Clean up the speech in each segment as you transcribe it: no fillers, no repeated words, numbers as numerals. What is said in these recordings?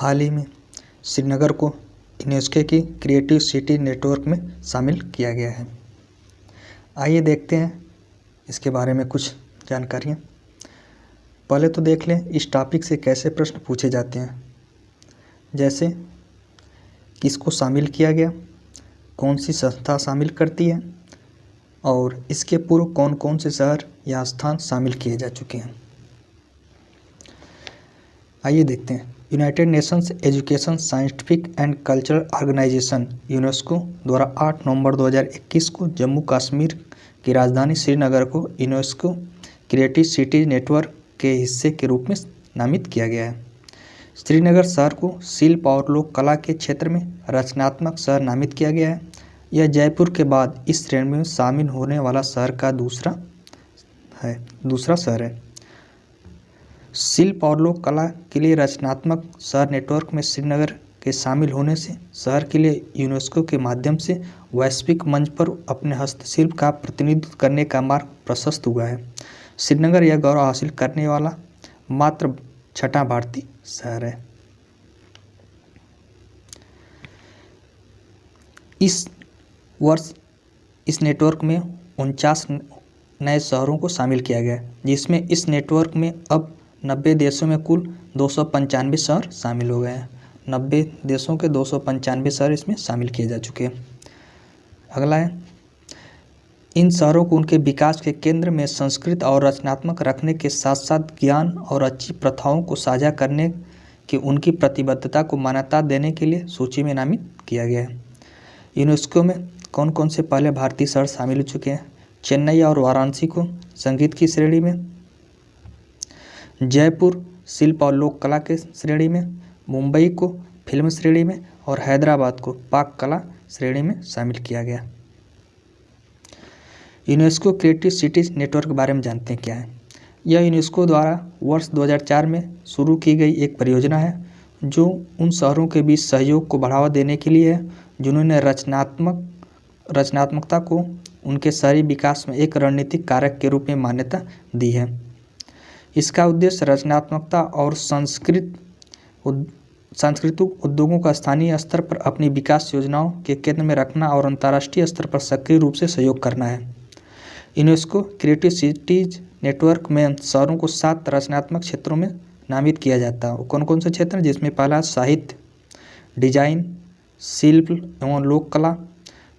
हाल ही में श्रीनगर को यूनेस्को की क्रिएटिव सिटी नेटवर्क में शामिल किया गया है। आइए देखते हैं इसके बारे में कुछ जानकारियाँ। पहले तो देख लें इस टॉपिक से कैसे प्रश्न पूछे जाते हैं, जैसे किसको शामिल किया गया, कौन सी संस्था शामिल करती है और इसके पूर्व कौन कौन से शहर या स्थान शामिल किए जा चुके हैं। आइए देखते हैं। United Nations Education, Scientific and Cultural Organisation UNESCO द्वारा 8 नवंबर 2021 को जम्मू कश्मीर की राजधानी श्रीनगर को यूनेस्को क्रिएटिव सिटी नेटवर्क के हिस्से के रूप में नामित किया गया है। श्रीनगर शहर को शिल्प और लोक कला के क्षेत्र में रचनात्मक शहर नामित किया गया है। यह जयपुर के बाद इस श्रेणी में शामिल होने वाला शहर का दूसरा शहर है। शिल्प और लोक कला के लिए रचनात्मक शहर नेटवर्क में श्रीनगर के शामिल होने से शहर के लिए यूनेस्को के माध्यम से वैश्विक मंच पर अपने हस्तशिल्प का प्रतिनिधित्व करने का मार्ग प्रशस्त हुआ है। श्रीनगर यह गौरव हासिल करने वाला मात्र 6वां भारतीय शहर है। इस वर्ष इस नेटवर्क में 49 नए शहरों को शामिल किया गया है, जिसमें इस नेटवर्क में अब 90 देशों में कुल 295 शहर शामिल हो गए हैं। 90 देशों के 295 शहर इसमें शामिल किए जा चुके हैं। अगला है, इन शहरों को उनके विकास के केंद्र में संस्कृत और रचनात्मक रखने के साथ साथ ज्ञान और अच्छी प्रथाओं को साझा करने की उनकी प्रतिबद्धता को मान्यता देने के लिए सूची में नामित किया गया है। यूनेस्को में कौन कौन से पहले भारतीय शहर शामिल हो चुके हैं? चेन्नई और वाराणसी को संगीत की श्रेणी में, जयपुर शिल्प और लोक कला के श्रेणी में, मुंबई को फिल्म श्रेणी में और हैदराबाद को पाक कला श्रेणी में शामिल किया गया। यूनेस्को क्रिएटिव सिटीज नेटवर्क के बारे में जानते हैं क्या है। यह यूनेस्को द्वारा वर्ष 2004 में शुरू की गई एक परियोजना है जो उन शहरों के बीच सहयोग को बढ़ावा देने के लिए है जिन्होंने रचनात्मकता को उनके शहरी विकास में एक रणनीतिक कारक के रूप में मान्यता दी है। इसका उद्देश्य रचनात्मकता और सांस्कृतिक उद्योगों का स्थानीय स्तर पर अपनी विकास योजनाओं के केंद्र में रखना और अंतर्राष्ट्रीय स्तर पर सक्रिय रूप से सहयोग करना है। यूनेस्को क्रिएटिव सिटीज नेटवर्क में शहरों को 7 रचनात्मक क्षेत्रों में नामित किया जाता है। कौन कौन से क्षेत्र हैं? जिसमें पहला साहित्य, डिजाइन, शिल्प एवं लोक कला,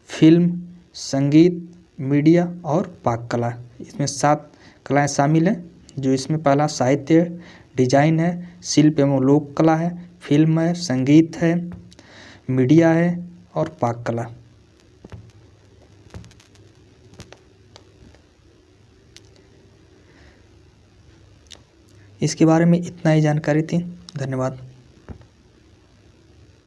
फिल्म, संगीत, मीडिया और पाक कला। इसमें 7 कलाएँ शामिल हैं, जो इसमें पहला साहित्य है, डिजाइन है, शिल्प एवं लोक कला है, फिल्म है, संगीत है, मीडिया है और पाक कला। इसके बारे में इतना ही जानकारी थी। धन्यवाद।